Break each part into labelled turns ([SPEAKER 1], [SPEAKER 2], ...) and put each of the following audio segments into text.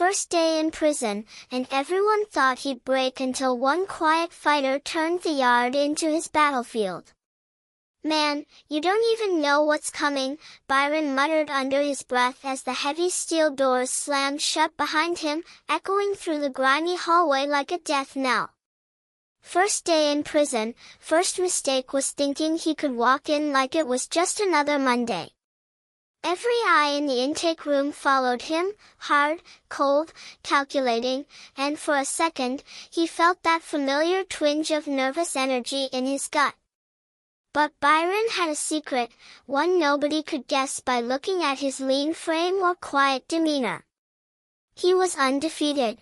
[SPEAKER 1] first day in prison, and everyone thought he'd break until one quiet fighter turned the yard into his battlefield. "Man, you don't even know what's coming," Byron muttered under his breath as the heavy steel doors slammed shut behind him, echoing through the grimy hallway like a death knell. First day in prison, first mistake was thinking he could walk in like it was just another Monday. Every eye in the intake room followed him, hard, cold, calculating, and for a second, he felt that familiar twinge of nervous energy in his gut. But Byron had a secret, one nobody could guess by looking at his lean frame or quiet demeanor. He was undefeated.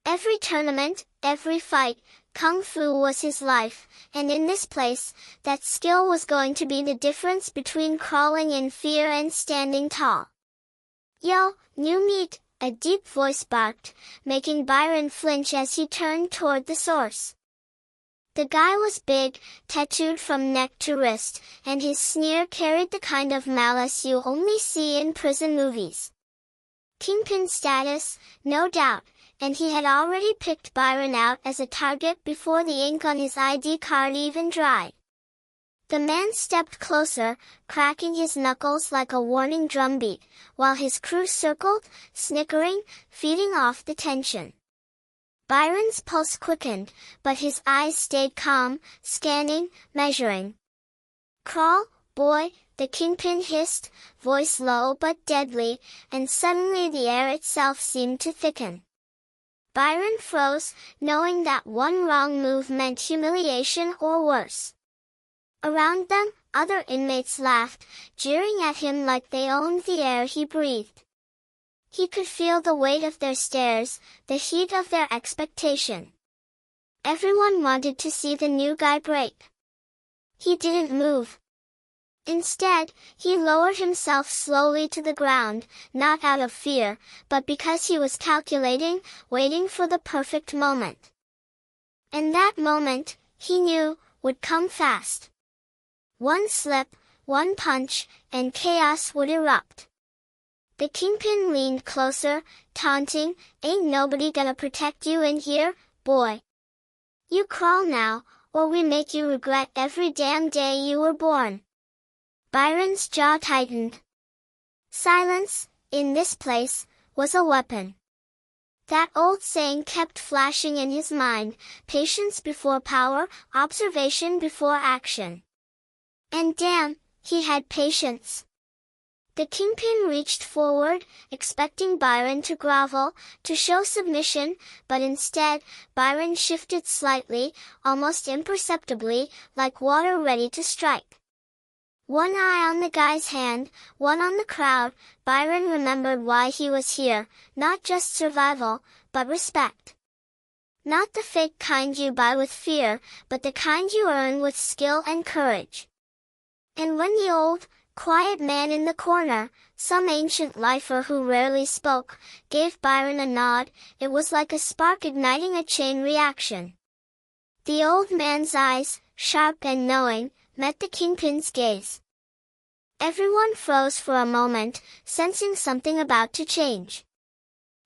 [SPEAKER 1] Every tournament, every fight, Kung Fu was his life, and in this place, that skill was going to be the difference between crawling in fear and standing tall. "Yo, new meat," a deep voice barked, making Byron flinch as he turned toward the source. The guy was big, tattooed from neck to wrist, and his sneer carried the kind of malice you only see in prison movies. Kingpin status, no doubt, and he had already picked Byron out as a target before the ink on his ID card even dried. The man stepped closer, cracking his knuckles like a warning drumbeat, while his crew circled, snickering, feeding off the tension. Byron's pulse quickened, but his eyes stayed calm, scanning, measuring. "Crawl, boy," the kingpin hissed, voice low but deadly, and suddenly the air itself seemed to thicken. Byron froze, knowing that one wrong move meant humiliation or worse. Around them, other inmates laughed, jeering at him like they owned the air he breathed. He could feel the weight of their stares, the heat of their expectation. Everyone wanted to see the new guy break. He didn't move. Instead, he lowered himself slowly to the ground, not out of fear, but because he was calculating, waiting for the perfect moment. And that moment, he knew, would come fast. One slip, one punch, and chaos would erupt. The kingpin leaned closer, taunting, "Ain't nobody gonna protect you in here, boy. You crawl now, or we make you regret every damn day you were born." Byron's jaw tightened. Silence, in this place, was a weapon. That old saying kept flashing in his mind, patience before power, observation before action. And damn, he had patience. The kingpin reached forward, expecting Byron to grovel, to show submission, but instead, Byron shifted slightly, almost imperceptibly, like water ready to strike. One eye on the guy's hand, one on the crowd, Byron remembered why he was here, not just survival, but respect. Not the fake kind you buy with fear, but the kind you earn with skill and courage. And when the old, quiet man in the corner, some ancient lifer who rarely spoke, gave Byron a nod, it was like a spark igniting a chain reaction. The old man's eyes, sharp and knowing, met the kingpin's gaze. Everyone froze for a moment, sensing something about to change.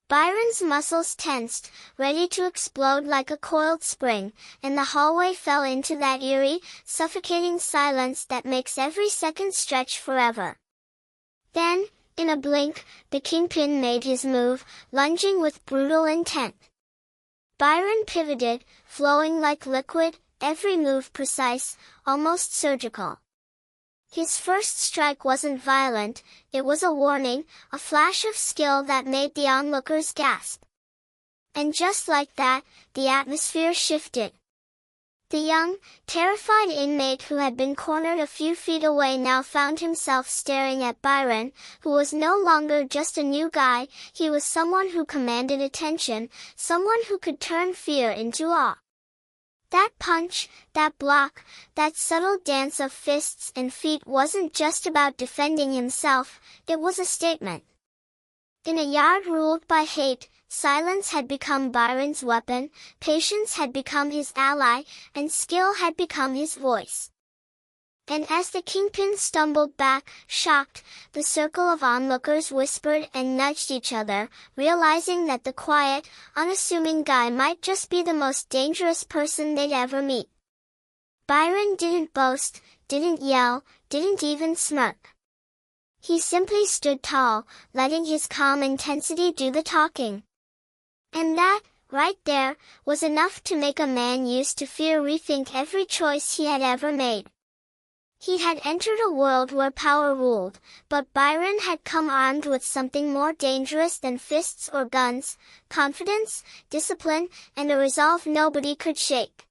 [SPEAKER 1] Byron's muscles tensed, ready to explode like a coiled spring, and the hallway fell into that eerie, suffocating silence that makes every second stretch forever. Then, in a blink, the kingpin made his move, lunging with brutal intent. Byron pivoted, flowing like liquid, every move precise, almost surgical. His first strike wasn't violent, it was a warning, a flash of skill that made the onlookers gasp. And just like that, the atmosphere shifted. The young, terrified inmate who had been cornered a few feet away now found himself staring at Byron, who was no longer just a new guy, he was someone who commanded attention, someone who could turn fear into awe. That punch, that block, that subtle dance of fists and feet wasn't just about defending himself, it was a statement. In a yard ruled by hate, silence had become Byron's weapon, patience had become his ally, and skill had become his voice. And as the kingpin stumbled back, shocked, the circle of onlookers whispered and nudged each other, realizing that the quiet, unassuming guy might just be the most dangerous person they'd ever meet. Byron didn't boast, didn't yell, didn't even smirk. He simply stood tall, letting his calm intensity do the talking. And that, right there, was enough to make a man used to fear rethink every choice he had ever made. He had entered a world where power ruled, but Byron had come armed with something more dangerous than fists or guns: confidence, discipline, and a resolve nobody could shake.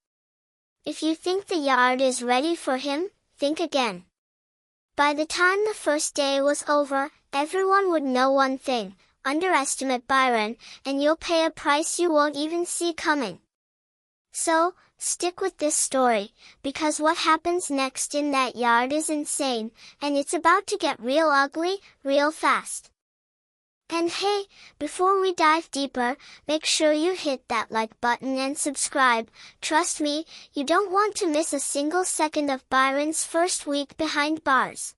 [SPEAKER 1] If you think the yard is ready for him, think again. By the time the first day was over, everyone would know one thing: underestimate Byron, and you'll pay a price you won't even see coming. So, stick with this story, because what happens next in that yard is insane, and it's about to get real ugly, real fast. And hey, before we dive deeper, make sure you hit that like button and subscribe. Trust me, you don't want to miss a single second of Byron's first week behind bars.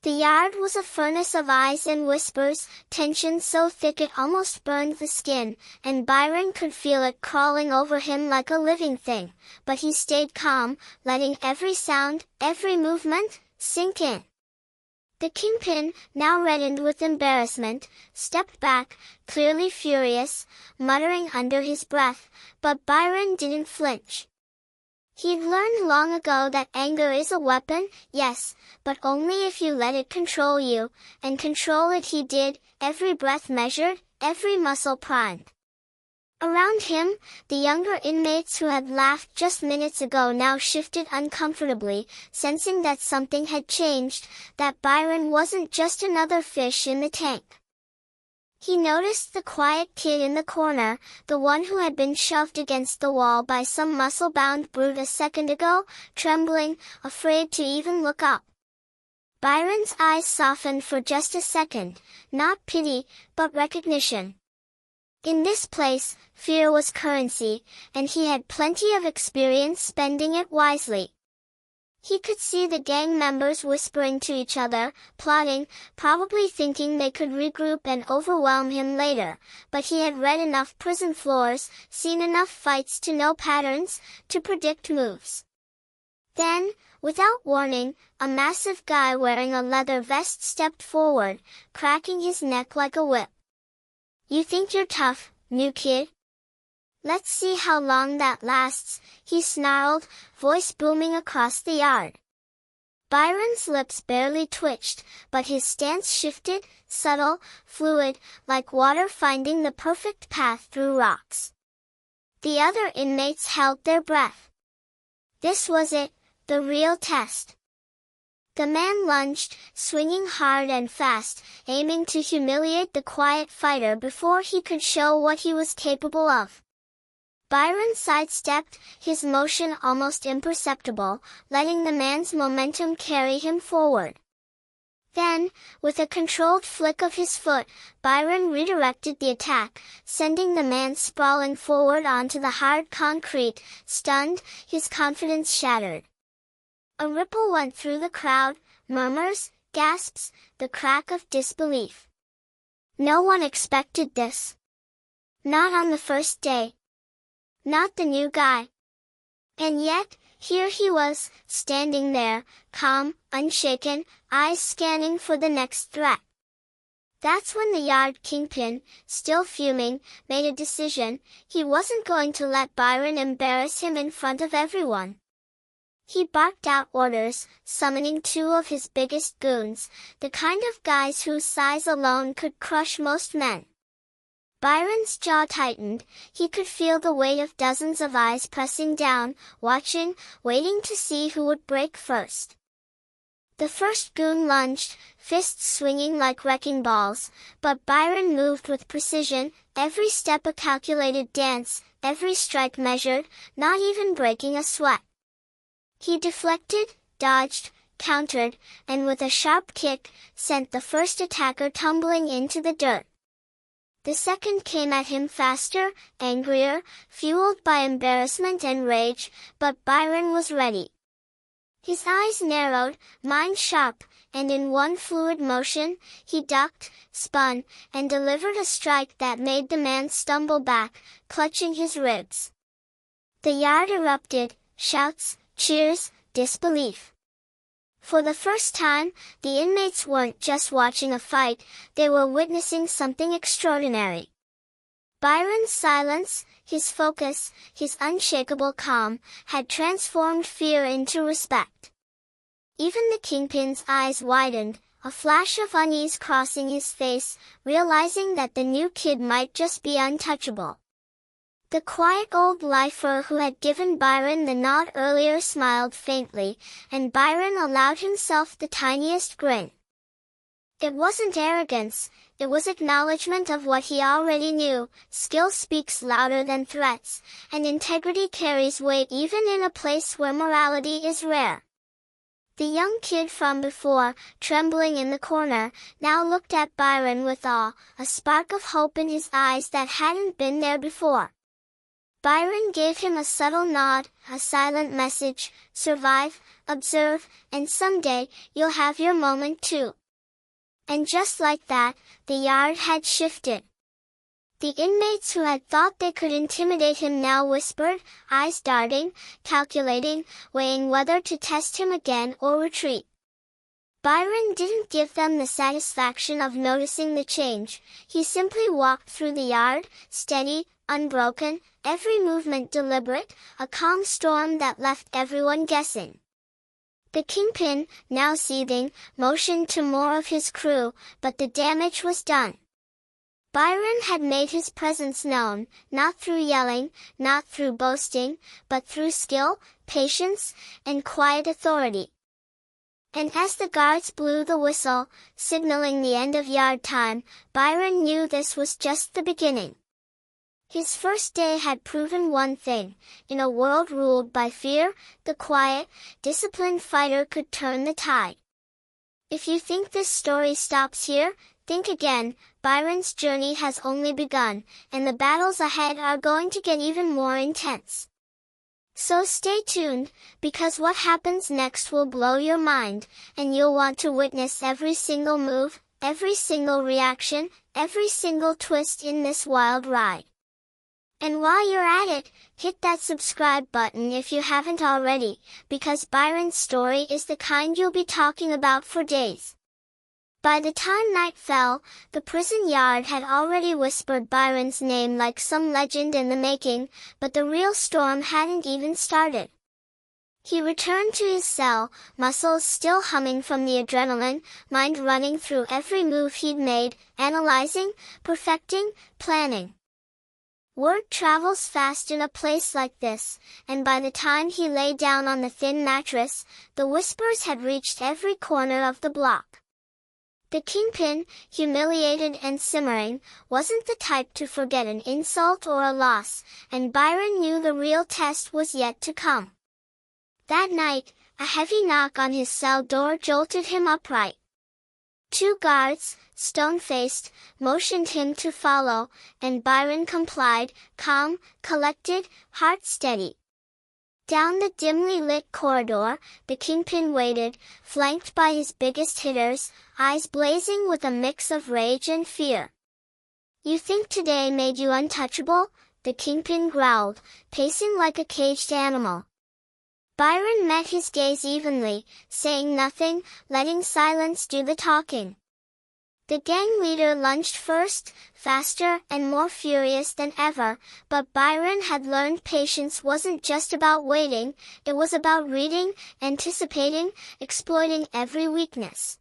[SPEAKER 1] The yard was a furnace of eyes and whispers, tension so thick it almost burned the skin, and Byron could feel it crawling over him like a living thing, but he stayed calm, letting every sound, every movement, sink in. The kingpin, now reddened with embarrassment, stepped back, clearly furious, muttering under his breath, but Byron didn't flinch. He'd learned long ago that anger is a weapon, yes, but only if you let it control you, and control it he did, every breath measured, every muscle primed. Around him, the younger inmates who had laughed just minutes ago now shifted uncomfortably, sensing that something had changed, that Byron wasn't just another fish in the tank. He noticed the quiet kid in the corner, the one who had been shoved against the wall by some muscle-bound brute a second ago, trembling, afraid to even look up. Byron's eyes softened for just a second, not pity, but recognition. In this place, fear was currency, and he had plenty of experience spending it wisely. He could see the gang members whispering to each other, plotting, probably thinking they could regroup and overwhelm him later, but he had read enough prison floors, seen enough fights to know patterns, to predict moves. Then, without warning, a massive guy wearing a leather vest stepped forward, cracking his neck like a whip. "You think you're tough, new kid? Let's see how long that lasts," he snarled, voice booming across the yard. Byron's lips barely twitched, but his stance shifted, subtle, fluid, like water finding the perfect path through rocks. The other inmates held their breath. This was it, the real test. The man lunged, swinging hard and fast, aiming to humiliate the quiet fighter before he could show what he was capable of. Byron sidestepped, his motion almost imperceptible, letting the man's momentum carry him forward. Then, with a controlled flick of his foot, Byron redirected the attack, sending the man sprawling forward onto the hard concrete. Stunned, his confidence shattered. A ripple went through the crowd, murmurs, gasps, the crack of disbelief. No one expected this. Not on the first day. Not the new guy. And yet, here he was, standing there, calm, unshaken, eyes scanning for the next threat. That's when the yard kingpin, still fuming, made a decision. He wasn't going to let Byron embarrass him in front of everyone. He barked out orders, summoning two of his biggest goons, the kind of guys whose size alone could crush most men. Byron's jaw tightened. He could feel the weight of dozens of eyes pressing down, watching, waiting to see who would break first. The first goon lunged, fists swinging like wrecking balls, but Byron moved with precision, every step a calculated dance, every strike measured, not even breaking a sweat. He deflected, dodged, countered, and with a sharp kick, sent the first attacker tumbling into the dirt. The second came at him faster, angrier, fueled by embarrassment and rage, but Byron was ready. His eyes narrowed, mind sharp, and in one fluid motion, he ducked, spun, and delivered a strike that made the man stumble back, clutching his ribs. The yard erupted, shouts, cheers, disbelief. For the first time, the inmates weren't just watching a fight, they were witnessing something extraordinary. Byron's silence, his focus, his unshakable calm, had transformed fear into respect. Even the kingpin's eyes widened, a flash of unease crossing his face, realizing that the new kid might just be untouchable. The quiet old lifer who had given Byron the nod earlier smiled faintly, and Byron allowed himself the tiniest grin. It wasn't arrogance, it was acknowledgement of what he already knew. Skill speaks louder than threats, and integrity carries weight even in a place where morality is rare. The young kid from before, trembling in the corner, now looked at Byron with awe, a spark of hope in his eyes that hadn't been there before. Byron gave him a subtle nod, a silent message: survive, observe, and someday, you'll have your moment too. And just like that, the yard had shifted. The inmates who had thought they could intimidate him now whispered, eyes darting, calculating, weighing whether to test him again or retreat. Byron didn't give them the satisfaction of noticing the change. He simply walked through the yard, steady, unbroken, every movement deliberate, a calm storm that left everyone guessing. The kingpin, now seething, motioned to more of his crew, but the damage was done. Byron had made his presence known, not through yelling, not through boasting, but through skill, patience, and quiet authority. And as the guards blew the whistle, signaling the end of yard time, Byron knew this was just the beginning. His first day had proven one thing: in a world ruled by fear, the quiet, disciplined fighter could turn the tide. If you think this story stops here, think again. Byron's journey has only begun, and the battles ahead are going to get even more intense. So stay tuned, because what happens next will blow your mind, and you'll want to witness every single move, every single reaction, every single twist in this wild ride. And while you're at it, hit that subscribe button if you haven't already, because Byron's story is the kind you'll be talking about for days. By the time night fell, the prison yard had already whispered Byron's name like some legend in the making, but the real storm hadn't even started. He returned to his cell, muscles still humming from the adrenaline, mind running through every move he'd made, analyzing, perfecting, planning. Word travels fast in a place like this, and by the time he lay down on the thin mattress, the whispers had reached every corner of the block. The kingpin, humiliated and simmering, wasn't the type to forget an insult or a loss, and Byron knew the real test was yet to come. That night, a heavy knock on his cell door jolted him upright. Two guards, stone-faced, motioned him to follow, and Byron complied, calm, collected, heart steady. Down the dimly lit corridor, the kingpin waited, flanked by his biggest hitters, eyes blazing with a mix of rage and fear. "You think today made you untouchable?" the kingpin growled, pacing like a caged animal. Byron met his gaze evenly, saying nothing, letting silence do the talking. The gang leader lunged first, faster and more furious than ever, but Byron had learned patience wasn't just about waiting, it was about reading, anticipating, exploiting every weakness.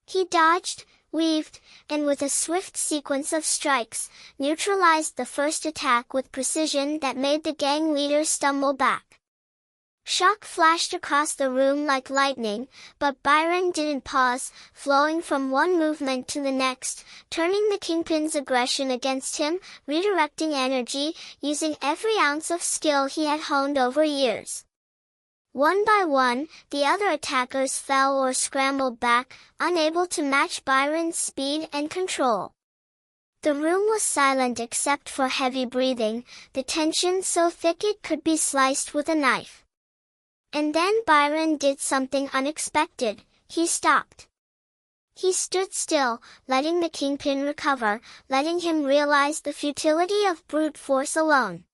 [SPEAKER 1] He dodged, weaved, and with a swift sequence of strikes, neutralized the first attack with precision that made the gang leader stumble back. Shock flashed across the room like lightning, but Byron didn't pause, flowing from one movement to the next, turning the kingpin's aggression against him, redirecting energy, using every ounce of skill he had honed over years. One by one, the other attackers fell or scrambled back, unable to match Byron's speed and control. The room was silent except for heavy breathing, the tension so thick it could be sliced with a knife. And then Byron did something unexpected. He stopped. He stood still, letting the kingpin recover, letting him realize the futility of brute force alone.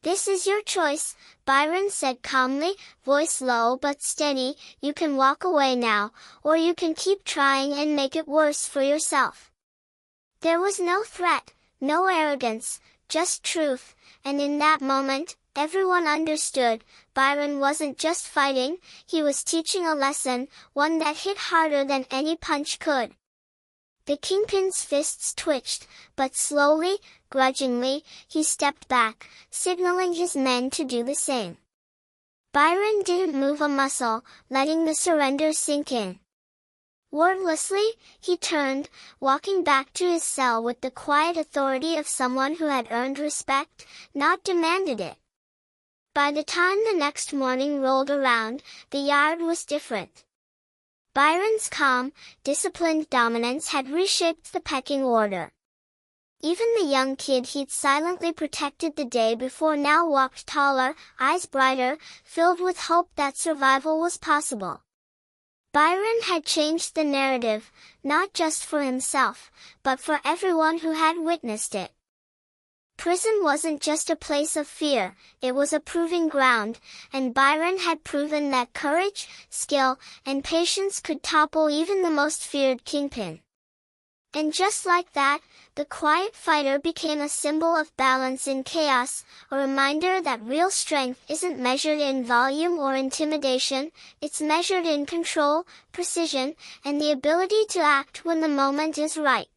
[SPEAKER 1] "This is your choice," Byron said calmly, voice low but steady. "You can walk away now, or you can keep trying and make it worse for yourself." There was no threat, no arrogance, just truth, and in that moment, everyone understood. Byron wasn't just fighting, he was teaching a lesson, one that hit harder than any punch could. The kingpin's fists twitched, but slowly, grudgingly, he stepped back, signaling his men to do the same. Byron didn't move a muscle, letting the surrender sink in. Wordlessly, he turned, walking back to his cell with the quiet authority of someone who had earned respect, not demanded it. By the time the next morning rolled around, the yard was different. Byron's calm, disciplined dominance had reshaped the pecking order. Even the young kid he'd silently protected the day before now walked taller, eyes brighter, filled with hope that survival was possible. Byron had changed the narrative, not just for himself, but for everyone who had witnessed it. Prison wasn't just a place of fear, it was a proving ground, and Byron had proven that courage, skill, and patience could topple even the most feared kingpin. And just like that, the quiet fighter became a symbol of balance in chaos, a reminder that real strength isn't measured in volume or intimidation, it's measured in control, precision, and the ability to act when the moment is right.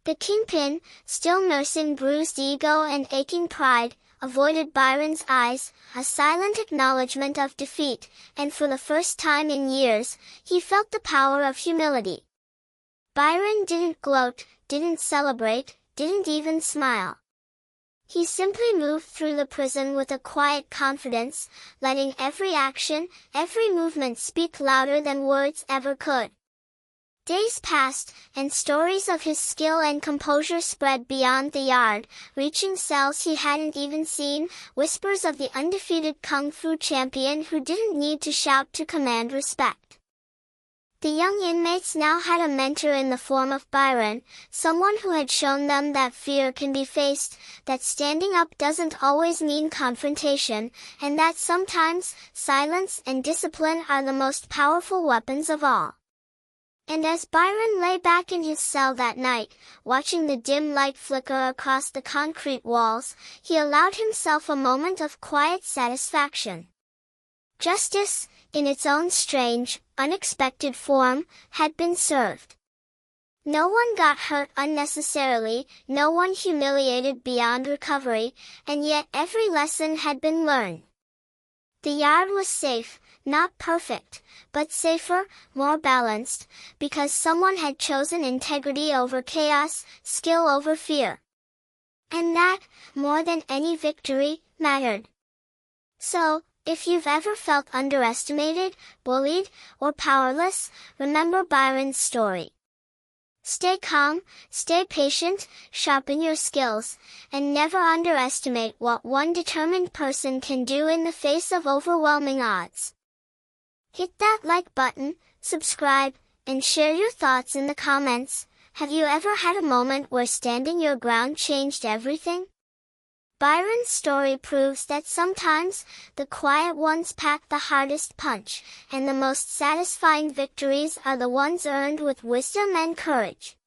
[SPEAKER 1] The kingpin, still nursing bruised ego and aching pride, avoided Byron's eyes, a silent acknowledgement of defeat, and for the first time in years, he felt the power of humility. Byron didn't gloat, didn't celebrate, didn't even smile. He simply moved through the prison with a quiet confidence, letting every action, every movement speak louder than words ever could. Days passed, and stories of his skill and composure spread beyond the yard, reaching cells he hadn't even seen, whispers of the undefeated kung fu champion who didn't need to shout to command respect. The young inmates now had a mentor in the form of Byron, someone who had shown them that fear can be faced, that standing up doesn't always mean confrontation, and that sometimes, silence and discipline are the most powerful weapons of all. And as Byron lay back in his cell that night, watching the dim light flicker across the concrete walls, he allowed himself a moment of quiet satisfaction. Justice, in its own strange, unexpected form, had been served. No one got hurt unnecessarily, no one humiliated beyond recovery, and yet every lesson had been learned. The yard was safe, not perfect, but safer, more balanced, because someone had chosen integrity over chaos, skill over fear. And that, more than any victory, mattered. So, if you've ever felt underestimated, bullied, or powerless, remember Byron's story. Stay calm, stay patient, sharpen your skills, and never underestimate what one determined person can do in the face of overwhelming odds. Hit that like button, subscribe, and share your thoughts in the comments. Have you ever had a moment where standing your ground changed everything? Byron's story proves that sometimes, the quiet ones pack the hardest punch, and the most satisfying victories are the ones earned with wisdom and courage.